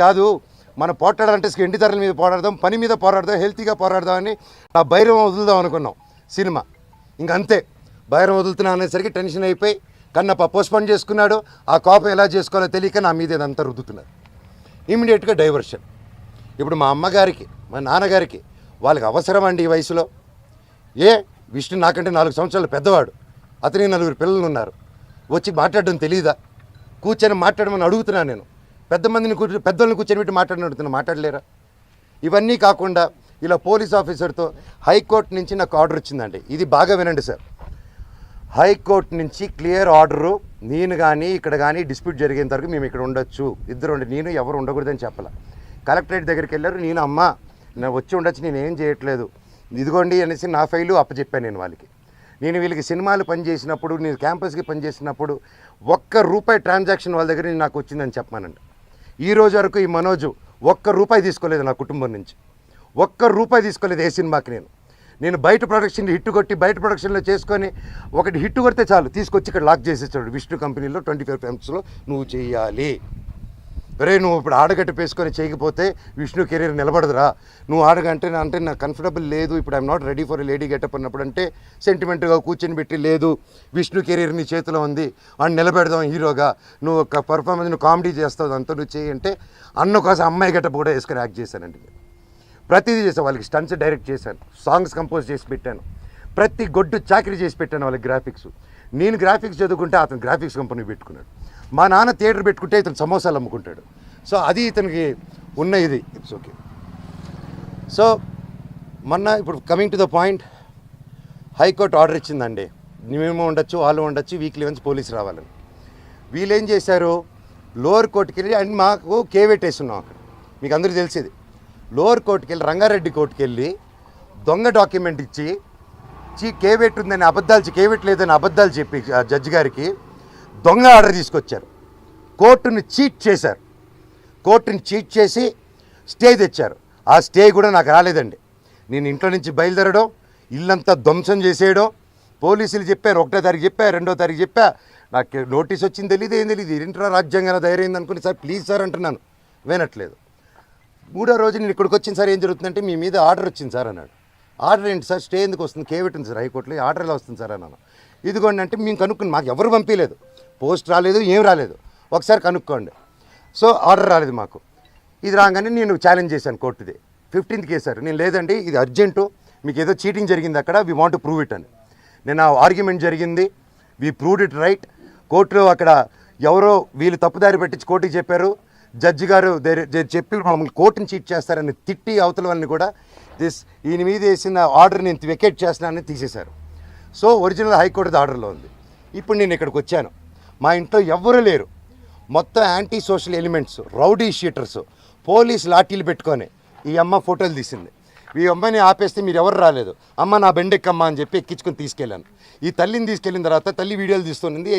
కాదు మనం పోరాడాలంటే ఎండి ధరల మీద పోరాడదాం, పని మీద పోరాడదాం, హెల్తీగా పోరాడదాం అని ఆ భైరవం వదులుదాం అనుకున్నాం సినిమా. ఇంకంతే భైరవం వదులుతున్నా అనేసరికి టెన్షన్ అయిపోయి కన్నప్ప పోస్ట్పోన్ చేసుకున్నాడు. ఆ కోపం ఎలా చేసుకోవాలో తెలియక నా మీద ఇదంతా రుద్దుతున్నారు. ఇమీడియట్గా డైవర్షన్. ఇప్పుడు మా అమ్మగారికి మా నాన్నగారికి వాళ్ళకి అవసరం అండి ఈ వయసులో. విష్ణు నాకంటే 4 సంవత్సరాలు పెద్దవాడు, అతనికి 4 పిల్లలు ఉన్నారు. వచ్చి మాట్లాడడం తెలియదా? కూర్చొని మాట్లాడమని అడుగుతున్నాను నేను. పెద్దోళ్ళని కూర్చొని పెట్టి మాట్లాడిన మాట్లాడలేరా? ఇవన్నీ కాకుండా ఇలా పోలీస్ ఆఫీసర్తో హైకోర్టు నుంచి నాకు ఆర్డర్ వచ్చిందండి. ఇది బాగా వినండి సార్. హైకోర్టు నుంచి క్లియర్ ఆర్డరు, నేను కానీ ఇక్కడ కానీ డిస్ప్యూట్ జరిగేంత వరకు మేము ఇక్కడ ఉండొచ్చు, ఇద్దరు ఉండి, నేను ఎవరు ఉండకూడదని చెప్పాల. కలెక్టరేట్ దగ్గరికి వెళ్ళారు. నేను అమ్మ నేను వచ్చి ఉండొచ్చు, నేను ఏం చేయట్లేదు, ఇదిగోండి అనేసి నా ఫైలు అప్పచెప్పాను నేను వాళ్ళకి. నేను వీళ్ళకి సినిమాలు పనిచేసినప్పుడు, నేను క్యాంపస్కి పనిచేసినప్పుడు ₹1 ట్రాన్సాక్షన్ వాళ్ళ దగ్గర నాకు వచ్చిందని చెప్పానండి. ఈ రోజు వరకు ఈ మనోజు ₹1 తీసుకోలేదు నా కుటుంబం నుంచి, ₹1 తీసుకోలేదు ఏ సినిమాకి. నేను బయట ప్రొడక్షన్ హిట్ కొట్టి బయట ప్రొడక్షన్లో చేసుకొని ఒకటి హిట్ కొడితే చాలు తీసుకొచ్చి ఇక్కడ లాక్ చేసేసాడు. విష్ణు కంపెనీలో 25 filmsలో నువ్వు చేయాలి. నువ్వు ఇప్పుడు ఆడగట్టు పేసుకొని చేయకపోతే విష్ణు కెరీర్ నిలబడదురా, నువ్వు ఆడగంటే అంటే నాకు కంఫర్టబుల్ లేదు, ఇప్పుడు I'm not ready for lady getup అన్నప్పుడు అంటే సెంటిమెంట్గా కూర్చొని పెట్టి, లేదు విష్ణు కెరీర్ నీ చేతిలో ఉంది, అని నిలబెడదాం హీరోగా, నువ్వు ఒక పర్ఫార్మెన్స్ నువ్వు కామెడీ చేస్తావు అంతా నువ్వు చేయి అంటే అన్న కోసం అమ్మాయి గెటప్ కూడా వేసుకొని యాక్ట్ చేశానండి. ప్రతిదీ చేశాను. వాళ్ళకి స్టంట్స్ డైరెక్ట్ చేశాను, సాంగ్స్ కంపోజ్ చేసి పెట్టాను, ప్రతి గొడ్డు చాకరీ చేసి పెట్టాను వాళ్ళకి. గ్రాఫిక్స్ నేను గ్రాఫిక్స్ చదువుకుంటే అతను గ్రాఫిక్స్ కంపెనీ పెట్టుకున్నాడు. మా నాన్న థియేటర్ పెట్టుకుంటే ఇతను సమోసాలు అమ్ముకుంటాడు. సో అది ఇతనికి ఉన్న ఇది. It's okay. సో మొన్న ఇప్పుడు coming to the point, high court order ఇచ్చిందండి, మేము ఉండొచ్చు వాళ్ళు ఉండొచ్చు, వీక్లీ వన్స్ పోలీసు రావాలని. వీళ్ళు ఏం చేశారు, లోవర్ కోర్టుకి వెళ్ళి, అండ్ మాకు కేవేట్ వేస్తున్నాం అక్కడ, మీకు అందరికీ తెలిసేది. లోవర్ కోర్టుకి వెళ్ళి రంగారెడ్డి కోర్టుకి వెళ్ళి దొంగ డాక్యుమెంట్ ఇచ్చి కేవేట్ ఉందని అబద్ధాలు, కేవేట్ లేదని అబద్ధాలు చెప్పి జడ్జి గారికి దొంగ ఆర్డర్ తీసుకొచ్చారు. కోర్టుని చీట్ చేశారు. కోర్టుని చీట్ చేసి స్టే తెచ్చారు. ఆ స్టే కూడా నాకు రాలేదండి. నేను ఇంట్లో నుంచి బయలుదేరడం, ఇల్లంతా ధ్వంసం చేసేయడం. పోలీసులు చెప్పారు, 1వ తారీఖు చెప్పా, 2వ తారీఖు చెప్పా, నాకు నోటీస్ వచ్చింది తెలియదు, ఏం తెలియదు. ఇంట్లో రాజ్యాంగం ధైర్యం అనుకుని, సార్ ప్లీజ్ సార్ అంటున్నాను, వినట్లేదు. 3వ రోజు నేను ఇక్కడికి వచ్చిన సార్ ఏం జరుగుతుందంటే, మీ మీద ఆర్డర్ వచ్చింది సార్ అన్నాడు. ఆర్డర్ ఏంటి సార్, స్టే ఎందుకు వస్తుంది, కేవేట్ ఉంది సార్ హైకోర్టులో, ఆర్డర్ ఎలా వస్తుంది సార్ అన్నాను. ఇదిగోండి అంటే మేము కనుక్కుని, మాకు ఎవరు పంపించలేదు, పోస్ట్ రాలేదు, ఏం రాలేదు, ఒకసారి కనుక్కోండి. సో ఆర్డర్ రాలేదు మాకు. ఇది రాగానే నేను ఛాలెంజ్ చేశాను కోర్టుది. 15th కేసారు. నేను లేదండి ఇది అర్జెంటు, మీకు ఏదో చీటింగ్ జరిగింది అక్కడ, we want to prove it అని. నేను ఆ ఆర్గ్యుమెంట్ జరిగింది, వీ ప్రూవ్డ్ ఇట్ రైట్. కోర్టులో అక్కడ ఎవరో వీళ్ళు తప్పుదారి పెట్టించి కోర్టుకి చెప్పారు. జడ్జి గారు చెప్పి మమ్మల్ని కోర్టుని చీట్ చేస్తారని తిట్టి అవతల వాళ్ళని కూడా ఈయన మీద వేసిన ఆర్డర్ నేను వెకేట్ చేస్తున్నానని తీసేశారు. సో ఒరిజినల్ హైకోర్టు ఆర్డర్లో ఉంది. ఇప్పుడు నేను ఇక్కడికి వచ్చాను, మా ఇంట్లో ఎవ్వరూ లేరు, మొత్తం anti social elements, rowdy sheeters, police లాఠీలు పెట్టుకొని ఈ అమ్మ ఫోటోలు తీసింది. ఈ అమ్మాయిని ఆపేస్తే మీరు ఎవరు రాలేదు, అమ్మ నా బెండెక్కమ్మ అని చెప్పి ఎక్కించుకొని తీసుకెళ్ళాను. ఈ తల్లిని తీసుకెళ్ళిన తర్వాత తల్లి వీడియోలు తీస్తుంది.